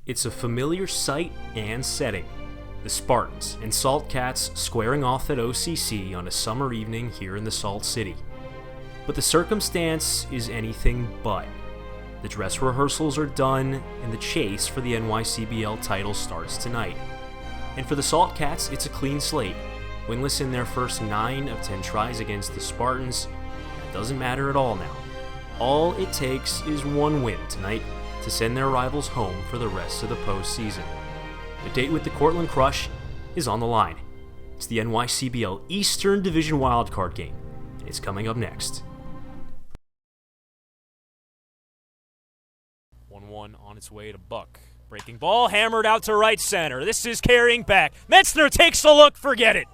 It's a familiar sight and setting. The Spartans and Salt Cats squaring off at OCC on a summer evening here in the Salt City. But the circumstance is anything but. The dress rehearsals are done, and the chase for the NYCBL title starts tonight. And for the Salt Cats, it's a clean slate. Winless in their first 9 of 10 tries against the Spartans, that doesn't matter at all now. All it takes is one win tonight to send their rivals home for the rest of the postseason. The date with the Cortland Crush is on the line. It's the NYCBL Eastern Division wildcard game, and it's coming up next. 1-1 on its way to Buck. Breaking ball, hammered out to right center. This is carrying back. Metzner takes a look, forget it.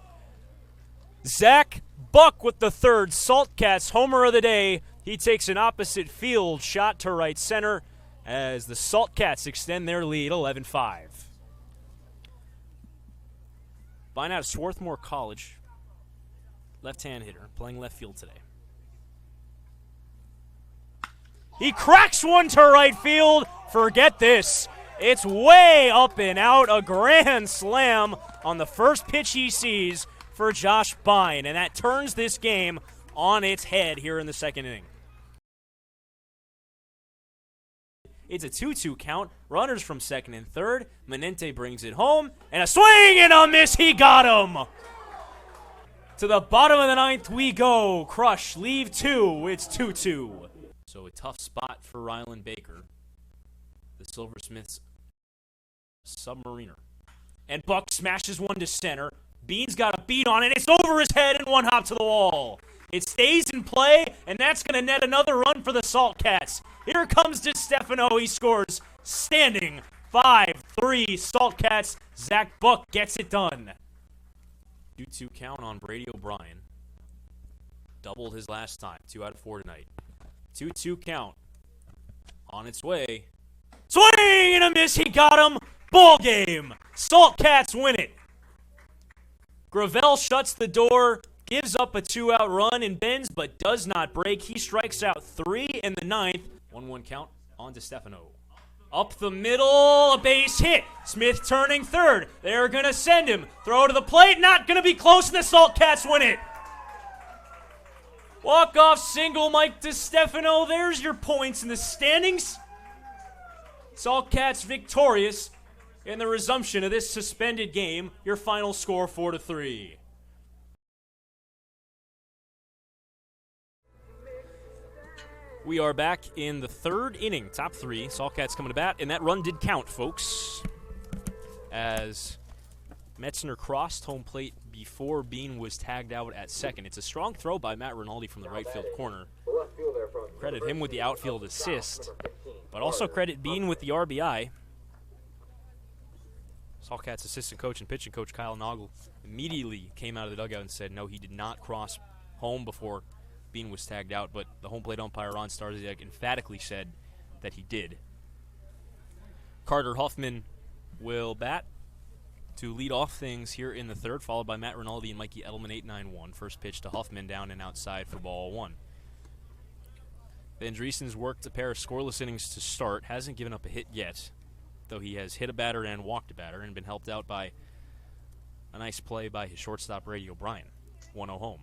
Zach Buck with the third Salt Cats homer of the day. He takes an opposite field shot to right center as the Salt Cats extend their lead 11-5. Flying out of Swarthmore College, left-hand hitter, playing left field today. He cracks one to right field. Forget this. It's way up and out. A grand slam on the first pitch he sees for Josh Bine, and that turns this game on its head here in the second inning. It's a 2-2 count. Runners from second and third. Menente brings it home. And a swing and a miss. He got him. To the bottom of the ninth we go. Crush, leave 2. It's 2-2. So a tough spot for Rylan Baker, the Silversmiths submariner. And Buck smashes one to center. Bean's got a beat on it. It's over his head and one hop to the wall. It stays in play, and that's going to net another run for the Salt Cats. Here comes DiStefano. He scores standing 5-3 Salt Cats. Zach Buck gets it done. 2-2 count on Brady O'Brien. Doubled his last time. 2 out of 4 tonight. 2-2 count. On its way. Swing and a miss. He got him. Ball game. Salt Cats win it. Gravel shuts the door. Gives up a 2-out run and bends, but does not break. He strikes out 3 in the ninth. 1-1 count on DiStefano. Up the middle, a base hit. Smith turning third. They're going to send him. Throw to the plate, not going to be close, and the Salt Cats win it. Walk-off single, Mike DiStefano. There's your points in the standings. Salt Cats victorious in the resumption of this suspended game. Your final score 4-3. We are back in the third inning, top 3. Salt Cats coming to bat, and that run did count, folks. As Metzner crossed home plate before Bean was tagged out at second. It's a strong throw by Matt Rinaldi from the right field corner. Credit him with the outfield assist, but also credit Bean with the RBI. Salt Cats assistant coach and pitching coach Kyle Noggle immediately came out of the dugout and said no, he did not cross home before Bean was tagged out, but the home plate umpire Ron Starzyk emphatically said that he did. Carter Huffman will bat to lead off things here in the third, followed by Matt Rinaldi and Mikey Edelman 8-9-1. First pitch to Huffman, down and outside for ball 1. Van Driesen's worked a pair of scoreless innings to start, hasn't given up a hit yet, though he has hit a batter and walked a batter and been helped out by a nice play by his shortstop Brady O'Brien. 1-0 home.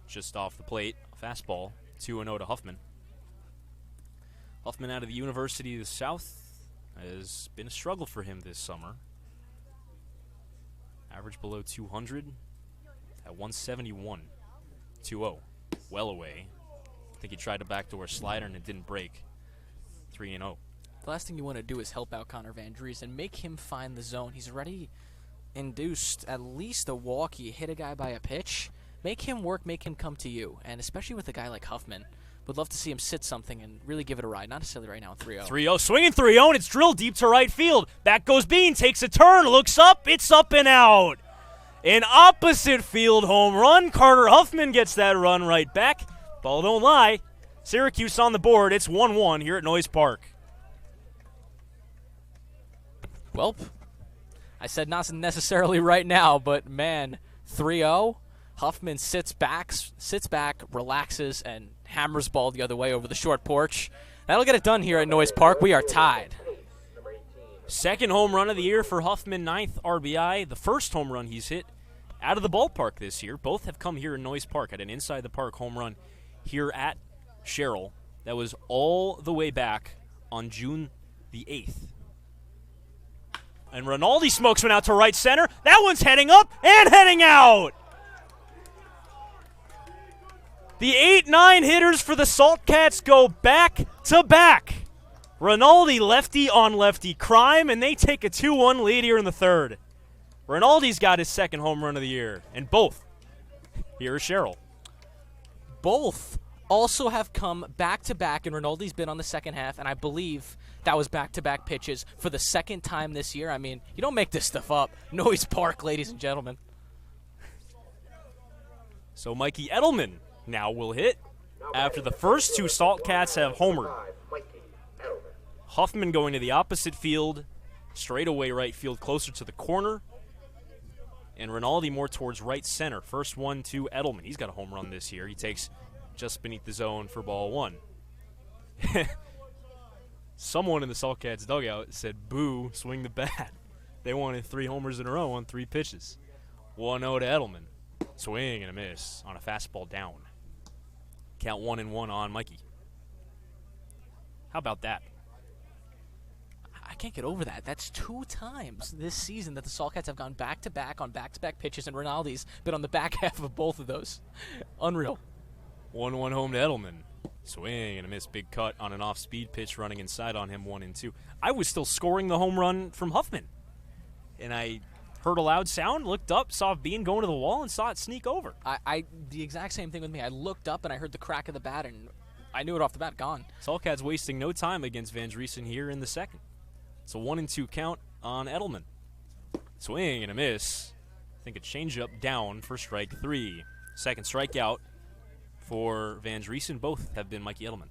Just off the plate, fastball, 2-0 to Huffman. Huffman out of the University of the South has been a struggle for him this summer. Average below 200 at 171. 2-0. Well away. I think he tried a backdoor slider and it didn't break. 3-0. The last thing you want to do is help out Connor Van Driesen, make him find the zone. He's already induced at least a walk. He hit a guy by a pitch. Make him work, make him come to you. And especially with a guy like Huffman, would love to see him sit something and really give it a ride. Not necessarily right now in 3-0. 3-0, swinging 3-0, and it's drilled deep to right field. Back goes Bean, takes a turn, looks up, it's up and out. An opposite field home run. Carter Huffman gets that run right back. Ball don't lie. Syracuse on the board. It's 1-1 here at Noyes Park. Welp, I said not necessarily right now, but man, 3-0. Huffman sits back, relaxes, and hammers ball the other way over the short porch. That'll get it done here at Noyes Park. We are tied. Second home run of the year for Huffman, 9th RBI. The first home run he's hit out of the ballpark this year. Both have come here in Noyes Park at an inside-the-park home run here at Sherrill. That was all the way back on June the 8th. And Rinaldi smokes one out to right center. That one's heading up and heading out. The 8-9 hitters for the Saltcats go back-to-back. Rinaldi lefty on lefty crime, and they take a 2-1 lead here in the third. Rinaldi's got his second home run of the year, and both here at Sherrill. Both also have come back-to-back, and Rinaldi's been on the second half, and I believe that was back-to-back pitches for the second time this year. I mean, you don't make this stuff up. Noyes Park, ladies and gentlemen. So Mikey Edelman now will hit after the first two Saltcats have homered. Huffman going to the opposite field, straightaway right field closer to the corner, and Rinaldi more towards right center. First one to Edelman. He's got a home run this year. He takes just beneath the zone for ball one. Someone in the Saltcats dugout said, boo, swing the bat. They wanted 3 homers in a row on 3 pitches. 1-0 to Edelman. Swing and a miss on a fastball down. Count 1-1 on Mikey. How about that? I can't get over that. That's 2 times this season that the Saltcats have gone back-to-back on back-to-back pitches, and Rinaldi's been on the back half of both of those. Unreal. 1-1 home to Edelman. Swing and a miss. Big cut on an off-speed pitch running inside on him, 1-2. I was still scoring the home run from Huffman. And I heard a loud sound, looked up, saw Bean going to the wall, and saw it sneak over. The exact same thing with me. I looked up and I heard the crack of the bat, and I knew it off the bat, gone. Saltcats wasting no time against Van Driesen here in the second. It's a 1-2 count on Edelman. Swing and a miss. I think a changeup down for strike 3. Second strikeout for Van Driesen. Both have been Mikey Edelman.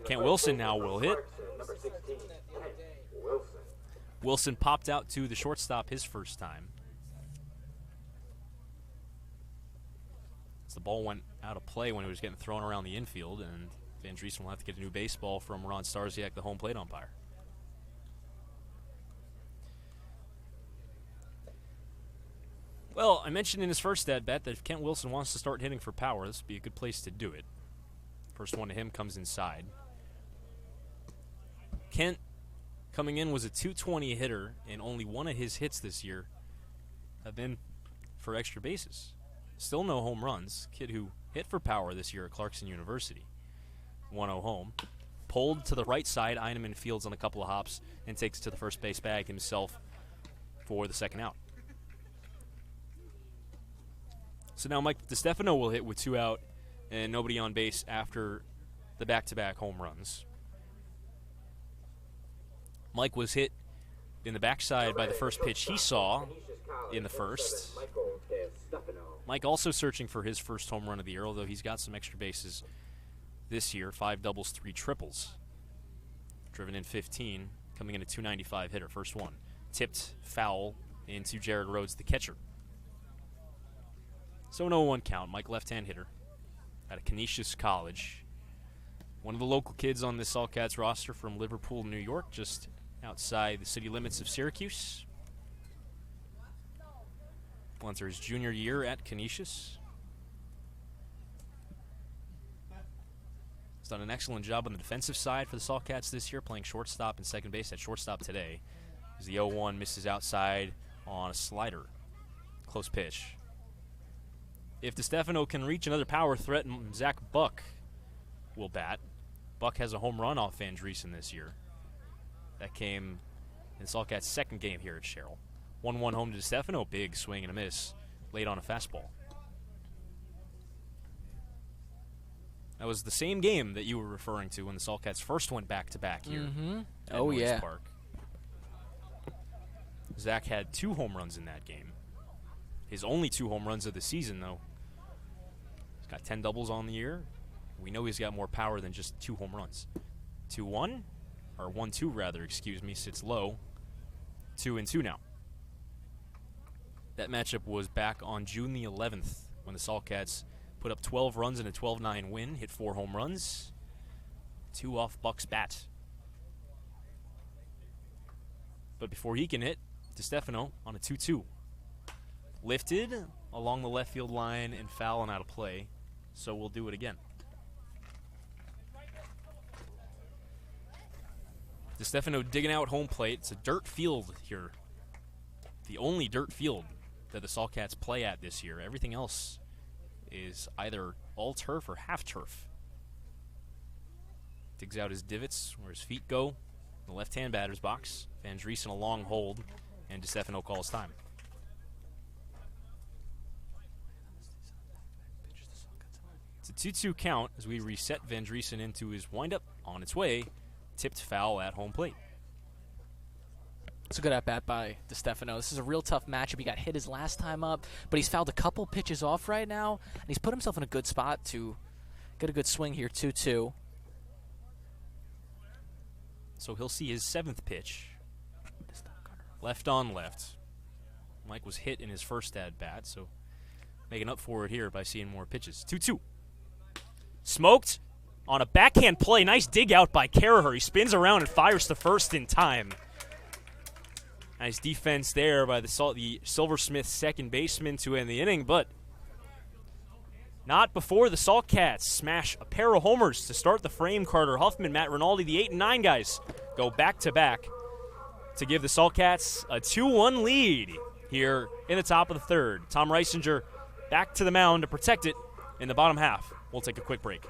Kent Wilson now will hit. Wilson popped out to the shortstop his first time. As the ball went out of play when it was getting thrown around the infield, and Van Driesen will have to get a new baseball from Ron Starziak, the home plate umpire. Well, I mentioned in his first at-bat that if Kent Wilson wants to start hitting for power, this would be a good place to do it. First one to him comes inside. Kent, coming in, was a .220 hitter, and only one of his hits this year have been for extra bases. Still no home runs. Kid who hit for power this year at Clarkson University. 1-0 home. Pulled to the right side. Eineman fields on a couple of hops and takes it to the first base bag himself for the second out. So now Mike DeStefano will hit with 2 out and nobody on base after the back-to-back home runs. Mike was hit in the backside by the first pitch he saw in the first. Mike also searching for his first home run of the year, although he's got some extra bases this year. 5 doubles, 3 triples. Driven in 15, coming in a .295 hitter. First one. Tipped foul into Jared Rhodes, the catcher. So an 0-1 count. Mike, left-hand hitter out of Canisius College. One of the local kids on this Saltcats roster from Liverpool, New York, just outside the city limits of Syracuse. Will enter his junior year at Canisius. He's done an excellent job on the defensive side for the Saltcats this year, playing shortstop and second base. At shortstop today, as the 0-1 misses outside on a slider. Close pitch. If DeStefano can reach another power threat, Zach Buck will bat. Buck has a home run off Van Driesen this year. That came in Saltcats' second game here at Sherrill. 1-1 home to DeStefano. Big swing and a miss late on a fastball. That was the same game that you were referring to when the Saltcats first went back-to-back here at Noyes Park. Zach had 2 home runs in that game. His only 2 home runs of the season, though. He's got 10 doubles on the year. We know he's got more power than just 2 home runs. 2-1, or 1-2 rather, excuse me, sits low. 2-2 now. That matchup was back on June the 11th when the Saltcats put up 12 runs in a 12-9 win, hit 4 home runs, 2 off Buck's bat. But before he can hit, DiStefano on a 2-2. Lifted along the left field line and foul and out of play. So we'll do it again. DiStefano digging out home plate. It's a dirt field here. The only dirt field that the Saltcats play at this year. Everything else is either all turf or half turf. Digs out his divots where his feet go. The left-hand batter's box. Van Driesen a long hold, and DiStefano calls time. It's a 2-2 count as we reset Van Driesen into his windup on its way. Tipped foul at home plate. It's a good at-bat by DiStefano. This is a real tough matchup. He got hit his last time up, but he's fouled a couple pitches off right now, and he's put himself in a good spot to get a good swing here, 2-2. So he'll see his 7th pitch. Left on left. Mike was hit in his first at-bat, so making up for it here by seeing more pitches. 2-2. Smoked on a backhand play. Nice dig out by Caraher. He spins around and fires to first in time. Nice defense there by the Silversmith second baseman to end the inning, but not before the Saltcats smash a pair of homers to start the frame. Carter Huffman, Matt Rinaldi, the 8 and 9 guys go back-to-back to give the Saltcats a 2-1 lead here in the top of the third. Tom Reisinger back to the mound to protect it in the bottom half. We'll take a quick break.